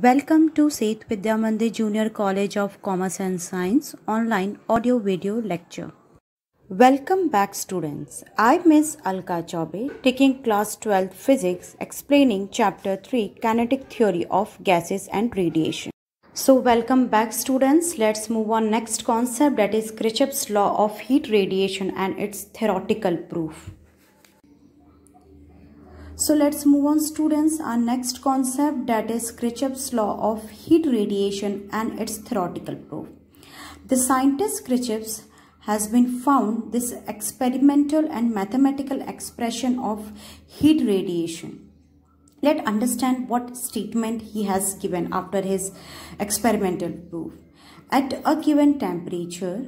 Welcome to Seth Vidya Mandir Junior College of Commerce and Science online audio video lecture. Welcome back students. I Miss Alka Chaube taking class 12 physics explaining chapter 3 kinetic theory of gases and radiation. So welcome back students. Let's move on next concept, that is Kirchhoff's law of heat radiation and its theoretical proof. So let's move on students. Our next concept, that is Kirchhoff's law of heat radiation and its theoretical proof. The scientist Kirchhoff has been found this experimental and mathematical expression of heat radiation. Let's understand what statement he has given after his experimental proof. At a given temperature,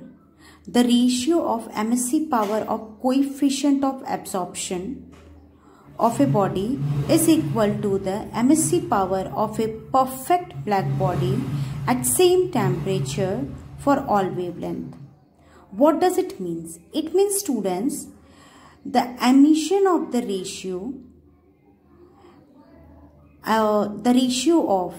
the ratio of MSC power of coefficient of absorption of a body is equal to the MSC power of a perfect black body at same temperature for all wavelength. What does it mean? It means students, the emission of the ratio of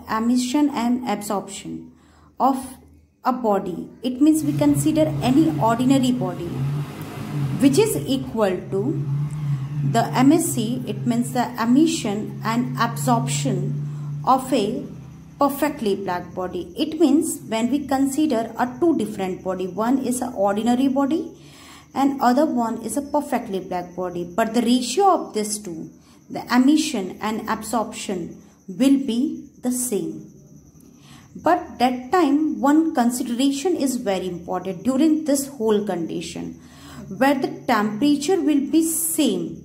emission and absorption of a body. It means we consider any ordinary body, which is equal to the MSC, it means the emission and absorption of a perfectly black body. It means when we consider a two different body, one is an ordinary body and other one is a perfectly black body, but the ratio of these two, the emission and absorption, will be the same. But that time one consideration is very important during this whole condition, where the temperature will be same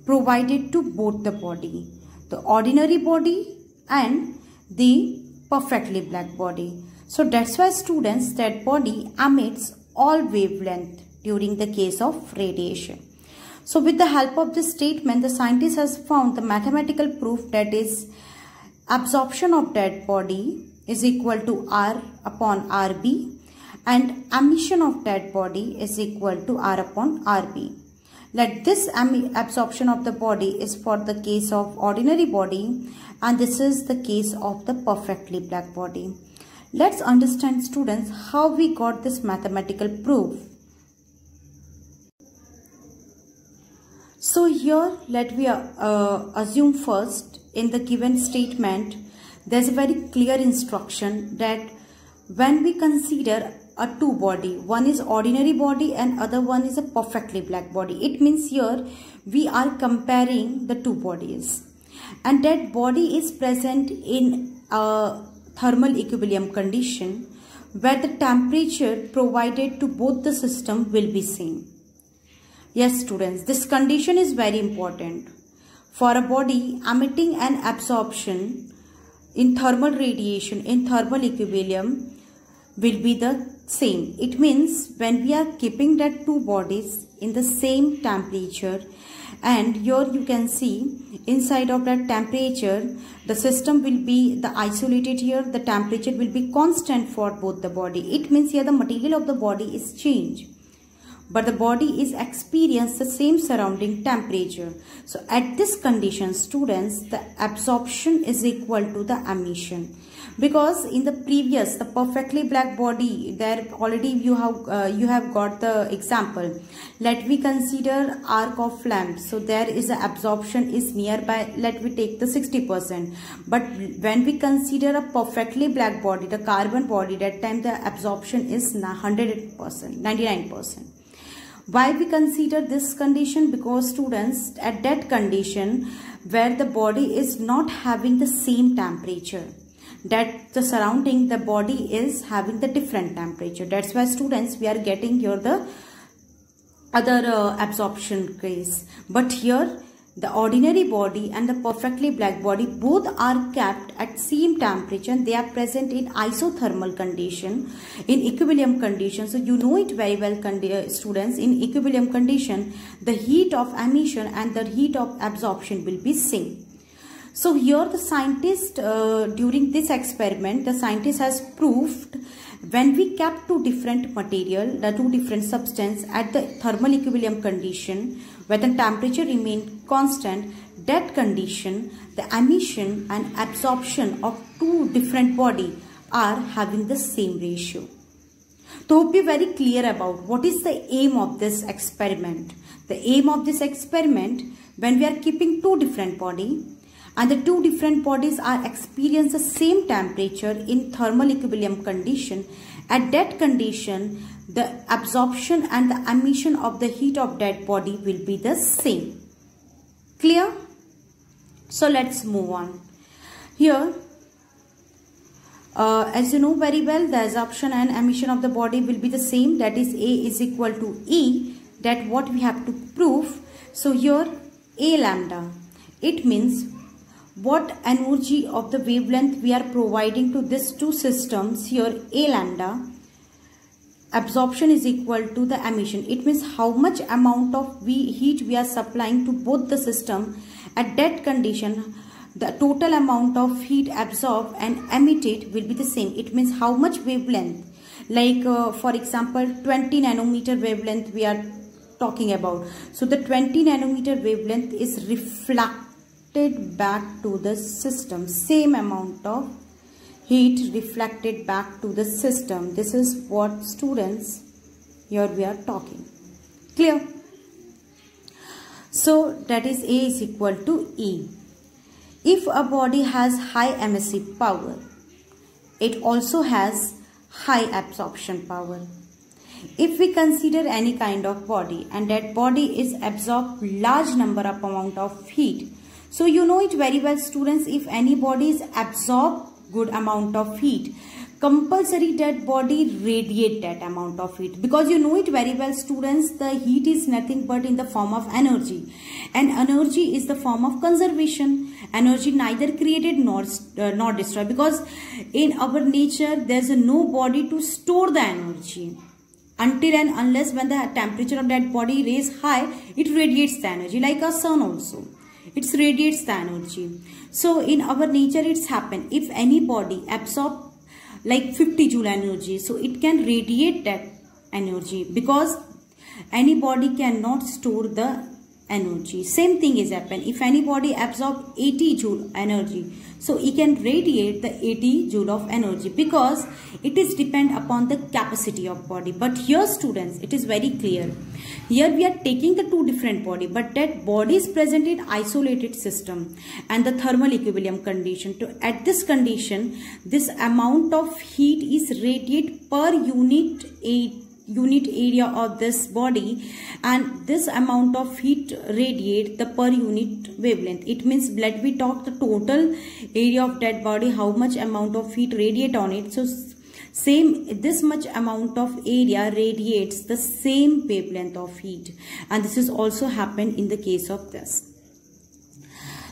provided to both the body, the ordinary body and the perfectly black body. So that's why students, that body emits all wavelength during the case of radiation. So with the help of this statement, the scientist has found the mathematical proof, that is absorption of that body is equal to R upon RB and emission of that body is equal to R upon RB. Let this absorption of the body is for the case of ordinary body and this is the case of the perfectly black body. Let's understand students how we got this mathematical proof. So here let we assume first, in the given statement there is a very clear instruction that when we consider a two body, one is ordinary body and other one is a perfectly black body, it means here we are comparing the two bodies and that body is present in a thermal equilibrium condition where the temperature provided to both the system will be same. Yes students, this condition is very important. For a body emitting an absorption in thermal radiation in thermal equilibrium will be the same. It means when we are keeping that two bodies in the same temperature, and here you can see inside of that temperature the system will be the isolated, here the temperature will be constant for both the body. It means here the material of the body is changed, but the body is experience the same surrounding temperature. So at this condition students, the absorption is equal to the emission, because in the previous, the perfectly black body, there already you have got the example. Let me consider arc of flame. So there is the absorption is nearby, let me take the 60%, but when we consider a perfectly black body, the carbon body, that time the absorption is 100%, 99%. Why we consider this condition? Because students, at that condition where the body is not having the same temperature, that the surrounding the body is having the different temperature, that's why students we are getting here the other absorption case. But here the ordinary body and the perfectly black body both are kept at same temperature and they are present in isothermal condition, in equilibrium condition. So you know it very well students, in equilibrium condition the heat of emission and the heat of absorption will be same. So here the scientist during this experiment, the scientist has proved when we kept two different material, the two different substance at the thermal equilibrium condition where the temperature remained constant, that condition, the emission and absorption of two different bodies are having the same ratio. So be very clear about what is the aim of this experiment. The aim of this experiment, when we are keeping two different bodies and the two different bodies are experience the same temperature in thermal equilibrium condition, at that condition the absorption and the emission of the heat of that body will be the same. Clear? So let's move on. Here, as you know very well, the absorption and emission of the body will be the same, that is A is equal to E, that what we have to prove. So here A lambda, it means what energy of the wavelength we are providing to these two systems. Here A lambda, absorption is equal to the emission. It means how much amount of heat we are supplying to both the system. At that condition, the total amount of heat absorbed and emitted will be the same. It means how much wavelength, like for example 20 nanometer wavelength we are talking about. So the 20 nanometer wavelength is reflected back to the system. Same amount of heat reflected back to the system. This is what students here we are talking. Clear? So that is A is equal to E. If a body has high emissive power, it also has high absorption power. If we consider any kind of body and that body is absorbed large number of amount of heat, so you know it very well students, if any body is absorbed good amount of heat, compulsory that body radiate that amount of heat, because you know it very well students, the heat is nothing but in the form of energy, and energy is the form of conservation. Energy neither created nor destroyed, because in our nature there's no body to store the energy until and unless when the temperature of that body is high, it radiates the energy, like a sun also. It radiates the energy. So in our nature it's happened, if any body absorb like 50 joule energy, so it can radiate that energy, because any body cannot store the energy. Same thing is happen if any body absorb 80 joule energy, so it can radiate the 80 joule of energy, because it is depend upon the capacity of body. But here students, it is very clear, here we are taking the two different body, but that body is present in isolated system and the thermal equilibrium condition. To at this condition, this amount of heat is radiated per unit area of this body, and this amount of heat radiate the per unit wavelength. It means let we talk the total area of that body, how much amount of heat radiate on it. So same, this much amount of area radiates the same wavelength of heat, and this is also happened in the case of this.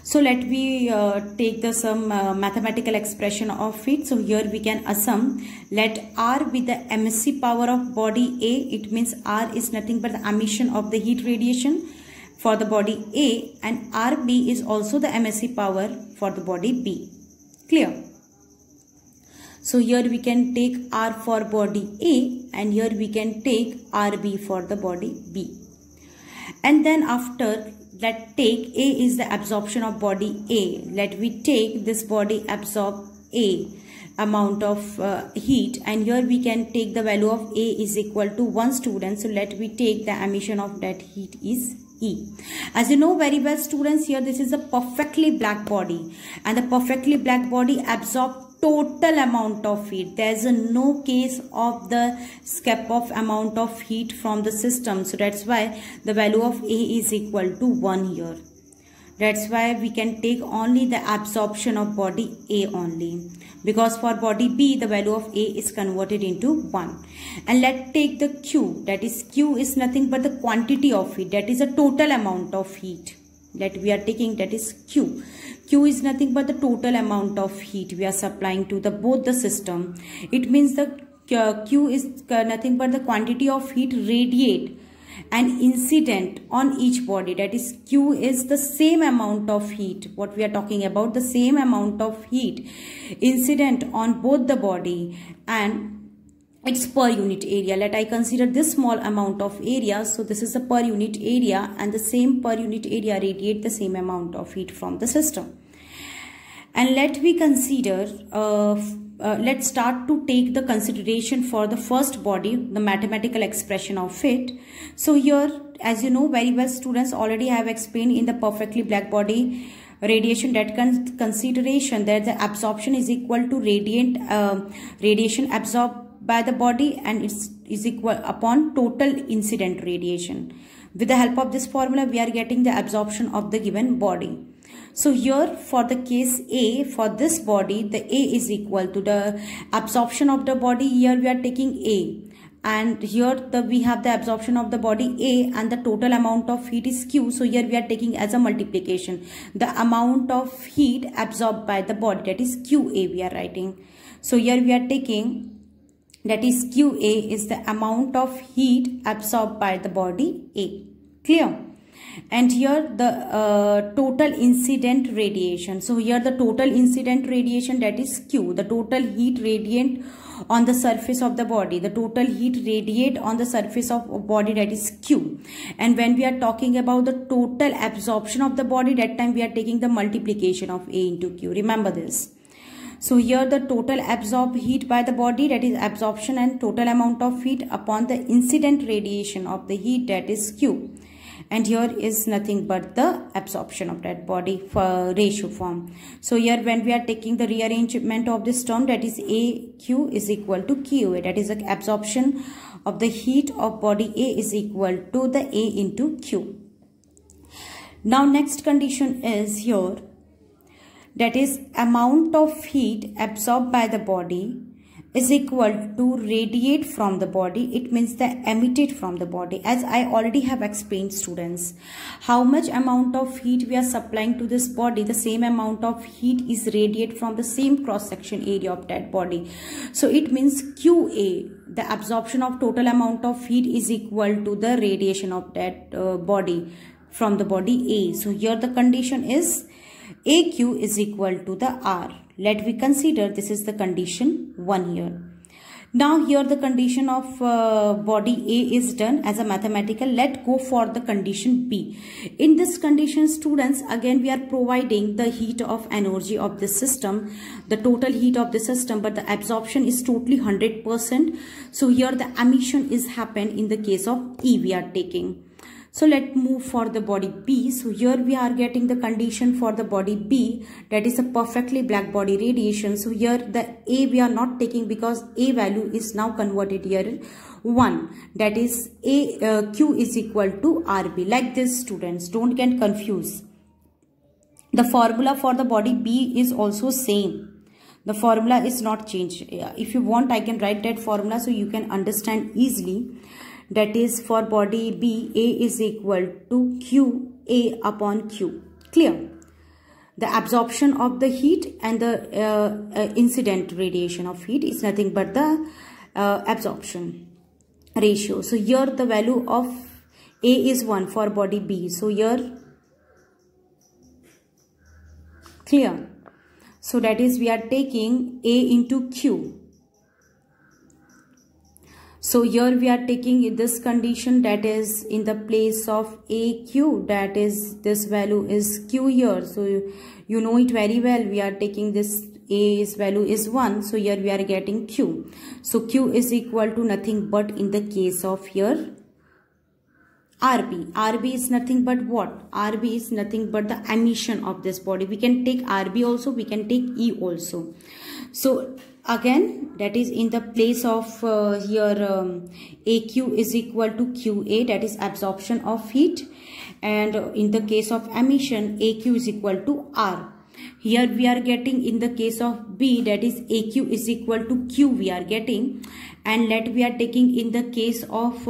So let me take the some mathematical expression of it. So here we can assume, let R be the emissive power of body A. It means R is nothing but the emission of the heat radiation for the body A, and RB is also the emissive power for the body B. Clear? So here we can take R for body A, and here we can take RB for the body B. And then after that, take A is the absorption of body A. Let we take this body absorb A amount of heat, and here we can take the value of A is equal to 1 student. So let we take the emission of that heat is E. As you know very well students, here this is a perfectly black body, and the perfectly black body absorb total amount of heat. There is no case of the escape of amount of heat from the system. So that's why the value of A is equal to 1 here. That's why we can take only the absorption of body A only, because for body B the value of A is converted into 1. And let's take the Q, that is Q is nothing but the quantity of heat, that is the total amount of heat that we are taking, that is Q. Q is nothing but the total amount of heat we are supplying to the both the system. It means the Q is nothing but the quantity of heat radiate and incident on each body, that is Q is the same amount of heat, what we are talking about, the same amount of heat incident on both the body, and it's per unit area. Let I consider this small amount of area. So this is the per unit area, and the same per unit area radiate the same amount of heat from the system. And let we consider, let's start to take the consideration for the first body, the mathematical expression of it. So here, as you know very well, students, already have explained in the perfectly black body radiation that consideration that the absorption is equal to radiation absorbed by the body, and it is equal upon total incident radiation. With the help of this formula, we are getting the absorption of the given body. So here for the case A, for this body, the A is equal to the absorption of the body. Here we are taking A, and here we have the absorption of the body A, and the total amount of heat is Q. So here we are taking as a multiplication the amount of heat absorbed by the body, that is QA we are writing. So here we are taking, that is QA is the amount of heat absorbed by the body A. Clear? And here the total incident radiation. So here the total incident radiation, that is Q, the total heat radiant on the surface of the body, the total heat radiate on the surface of body, that is Q. And when we are talking about the total absorption of the body, that time we are taking the multiplication of A into Q. Remember this. So here the total absorbed heat by the body, that is absorption, and total amount of heat upon the incident radiation of the heat, that is Q. And here is nothing but the absorption of that body for ratio form. So here when we are taking the rearrangement of this term, that is AQ is equal to QA, that is the absorption of the heat of body A is equal to the A into Q. Now next condition is here, that is amount of heat absorbed by the body is equal to radiate from the body. It means the emitted from the body. As I already have explained, students, how much amount of heat we are supplying to this body, the same amount of heat is radiated from the same cross section area of that body. So it means QA, the absorption of total amount of heat, is equal to the radiation of that body from the body A. So here the condition is AQ is equal to the R. Let we consider this is the condition 1 here. Now here the condition of body A is done as a mathematical. Let go for the condition B. In this condition, students, again we are providing the heat of energy of the system, the total heat of the system, but the absorption is totally 100%. So here the emission is happened in the case of E we are taking. So let's move for the body B. So here we are getting the condition for the body B, that is a perfectly black body radiation. So here the A we are not taking because A value is now converted here 1, that is Q is equal to RB. Like this, students, don't get confused. The formula for the body B is also same. The formula is not changed. If you want, I can write that formula so you can understand easily. That is for body B, A is equal to QA upon Q. Clear? The absorption of the heat and the incident radiation of heat is nothing but the absorption ratio. So here the value of A is 1 for body B. So here, clear? So that is we are taking A into Q. So here we are taking this condition, that is in the place of AQ, that is this value is Q here. So you know it very well. We are taking this A's value is 1. So here we are getting Q. So Q is equal to nothing but in the case of here RB. RB is nothing but what? RB is nothing but the emission of this body. We can take RB also, we can take E also. So again, that is in the place of here AQ is equal to QA, that is absorption of heat, and in the case of emission AQ is equal to R. Here we are getting in the case of B, that is AQ is equal to Q we are getting, and let we are taking in the case of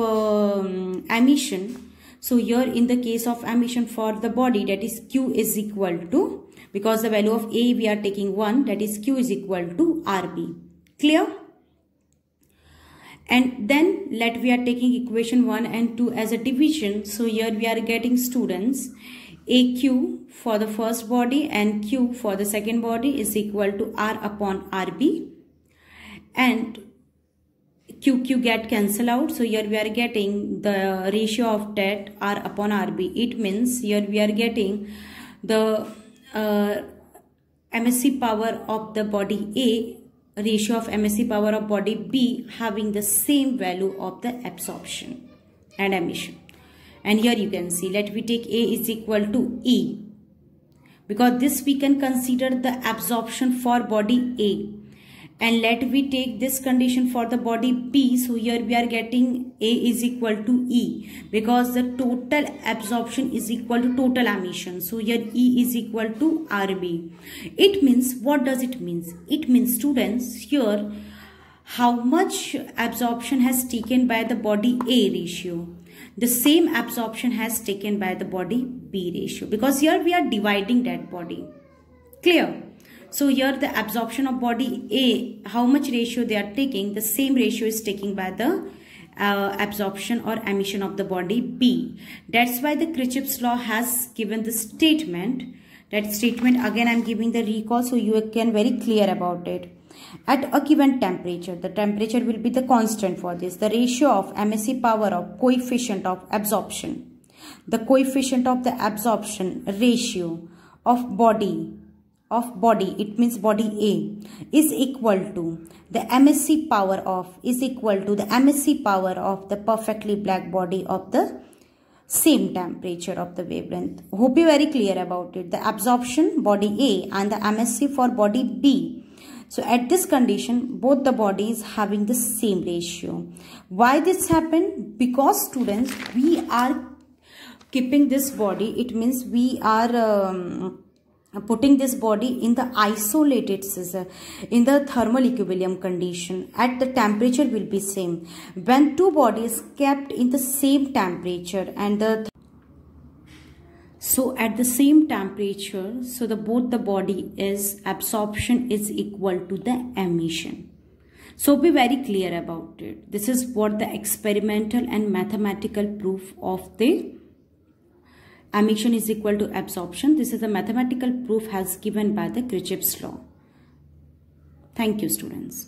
emission. So here in the case of emission for the body, that is Q is equal to, because the value of A we are taking 1, that is Q is equal to RB. Clear? And then let we are taking equation 1 and 2 as a division. So here we are getting, students, AQ for the first body and Q for the second body is equal to R upon RB, and Q get cancel out. So here we are getting the ratio of that R upon RB. It means here we are getting the MSC power of the body A ratio of MSC power of body B having the same value of the absorption and emission. And here you can see, let me take A is equal to E, because this we can consider the absorption for body A. And let me take this condition for the body B. So here we are getting A is equal to E, because the total absorption is equal to total emission. So here E is equal to RB. It means, what does it mean? It means, students, here how much absorption has taken by the body A ratio. The same absorption has taken by the body B ratio, because here we are dividing that body. Clear? So here the absorption of body A, how much ratio they are taking, the same ratio is taken by the absorption or emission of the body B. That's why the Kirchhoff's law has given the statement. That statement again I am giving the recall so you can very clear about it. At a given temperature, the temperature will be the constant for this. The ratio of MSC power of coefficient of absorption, the coefficient of the absorption ratio of body, it means body A, is equal to the MSC power of, the perfectly black body of the same temperature of the wavelength. Hope you very clear about it. The absorption body A and the MSC for body B. So at this condition, both the bodies having the same ratio. Why this happened? Because students, we are keeping this body, it means we are putting this body in the isolated scissor, in the thermal equilibrium condition. At the temperature will be same. When two bodies kept in the same temperature and so at the same temperature, so both the body is absorption is equal to the emission. So be very clear about it. This is what the experimental and mathematical proof of the emission is equal to absorption. This is the mathematical proof has given by the Kirchhoff's law. Thank you, students.